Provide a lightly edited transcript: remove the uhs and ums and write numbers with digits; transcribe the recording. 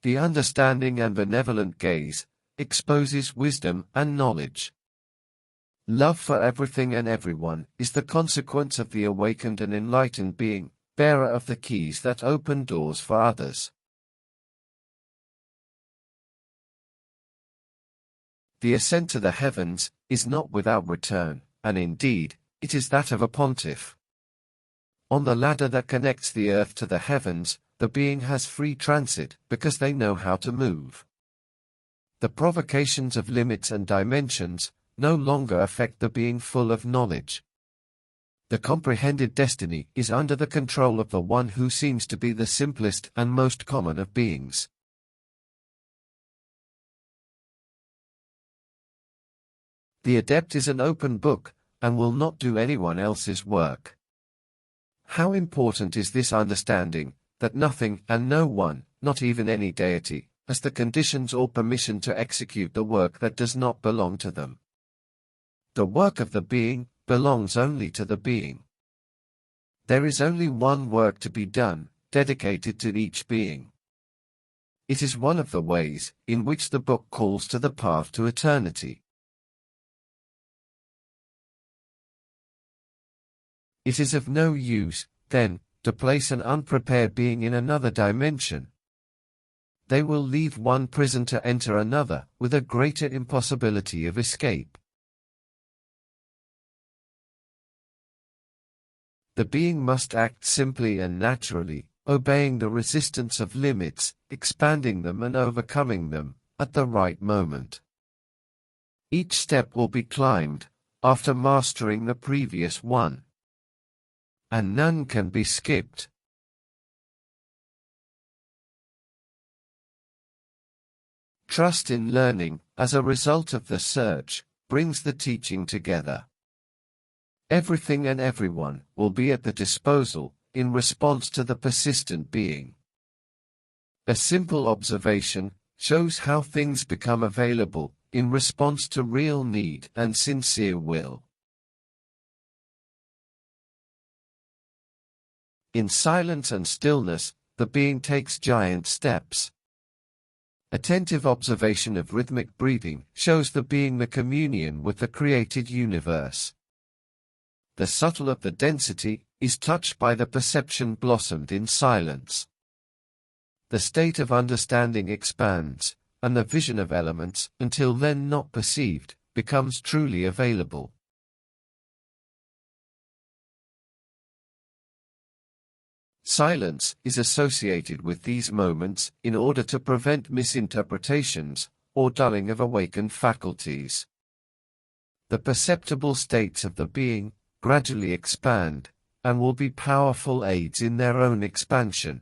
the understanding and benevolent gaze, exposes wisdom and knowledge. Love for everything and everyone is the consequence of the awakened and enlightened being, bearer of the keys that open doors for others. The ascent to the heavens is not without return, and indeed, it is that of a pontiff. On the ladder that connects the earth to the heavens, the being has free transit because they know how to move. The provocations of limits and dimensions no longer affect the being full of knowledge. The comprehended destiny is under the control of the one who seems to be the simplest and most common of beings. The adept is an open book, and will not do anyone else's work. How important is this understanding, that nothing and no one, not even any deity, has the conditions or permission to execute the work that does not belong to them. The work of the being belongs only to the being. There is only one work to be done, dedicated to each being. It is one of the ways in which the book calls to the path to eternity. It is of no use, then, to place an unprepared being in another dimension. They will leave one prison to enter another, with a greater impossibility of escape. The being must act simply and naturally, obeying the resistance of limits, expanding them and overcoming them, at the right moment. Each step will be climbed, after mastering the previous one. And none can be skipped. Trust in learning, as a result of the search, brings the teaching together. Everything and everyone will be at the disposal, in response to the persistent being. A simple observation shows how things become available, in response to real need and sincere will. In silence and stillness, the being takes giant steps. Attentive observation of rhythmic breathing shows the being the communion with the created universe. The subtle of the density is touched by the perception blossomed in silence. The state of understanding expands, and the vision of elements, until then not perceived, becomes truly available. Silence is associated with these moments in order to prevent misinterpretations or dulling of awakened faculties. The perceptible states of the being gradually expand and will be powerful aids in their own expansion.